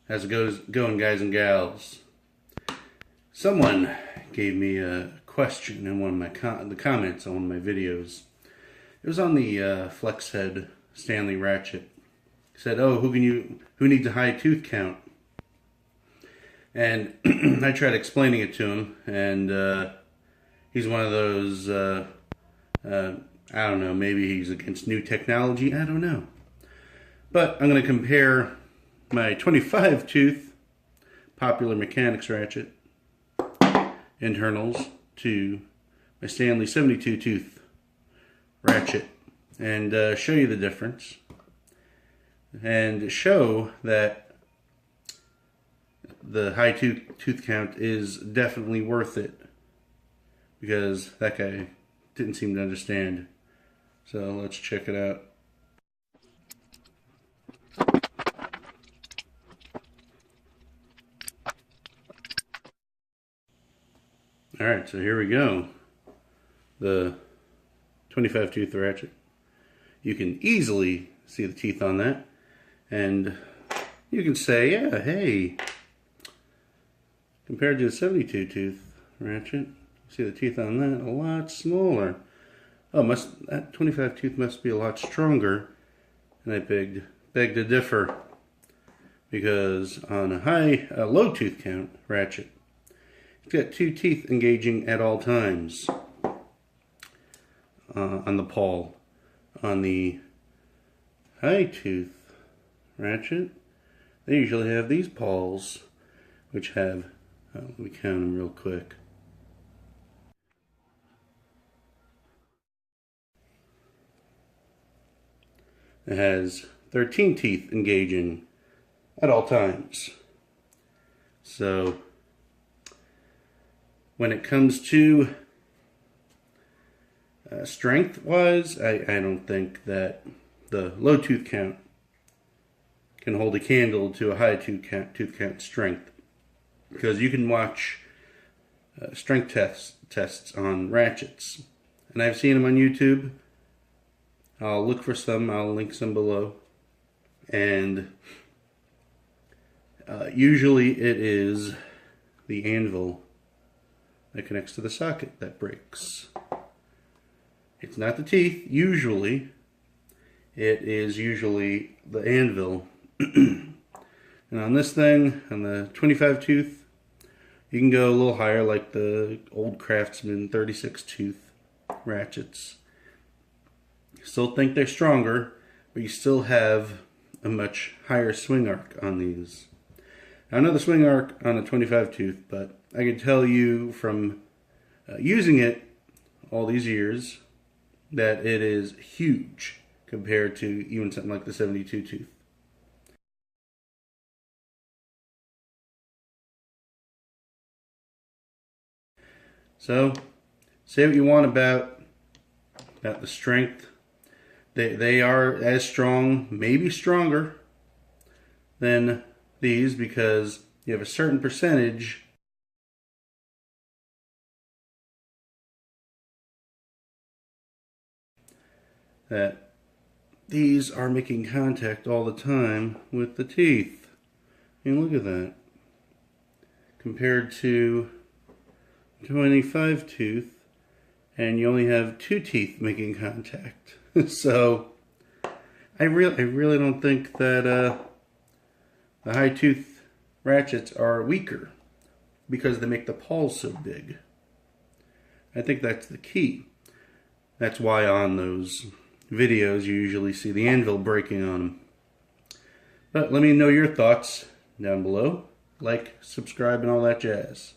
How's it going, guys and gals? Someone gave me a question in one of my the comments on one of my videos. It was on the flex head Stanley ratchet. He said, "Oh, who needs a high tooth count?" And I tried explaining it to him, and he's one of those. I don't know. Maybe he's against new technology. I don't know. But I'm going to compare my 25 tooth Popular Mechanics ratchet internals to my Stanley 72 tooth ratchet and show you the difference and show that the high tooth count is definitely worth it, because that guy didn't seem to understand. So let's check it out. Alright, so here we go. The 25 tooth ratchet. You can easily see the teeth on that. And you can say, yeah, hey, compared to a 72 tooth ratchet, see the teeth on that a lot smaller. Oh, that 25 tooth must be a lot stronger. And I beg to differ, because on a low tooth count ratchet, it's got two teeth engaging at all times on the pawl. On the high tooth ratchet, they usually have these pawls, which have, let me count them real quick. It has 13 teeth engaging at all times. So when it comes to strength-wise, I don't think that the low tooth count can hold a candle to a high tooth count strength, because you can watch strength tests on ratchets, and I've seen them on YouTube. I'll look for some. I'll link some below, and usually it is the anvil that connects to the socket that breaks. It's not the teeth, usually. It is usually the anvil. And on this thing, on the 25 tooth, you can go a little higher, like the old Craftsman 36 tooth ratchets. Still think they're stronger, but you still have a much higher swing arc on these. I know the swing arc on a 25 tooth, but I can tell you from using it all these years that it is huge compared to even something like the 72 tooth. So, say what you want about the strength. They are as strong, maybe stronger than these, because you have a certain percentage that these are making contact all the time with the teeth. And look at that. Compared to 25 tooth, and you only have two teeth making contact. So I really don't think that the high tooth ratchets are weaker because they make the pawls so big. I think that's the key. That's why on those videos you usually see the anvil breaking on them. But let me know your thoughts down below. Like, subscribe, and all that jazz.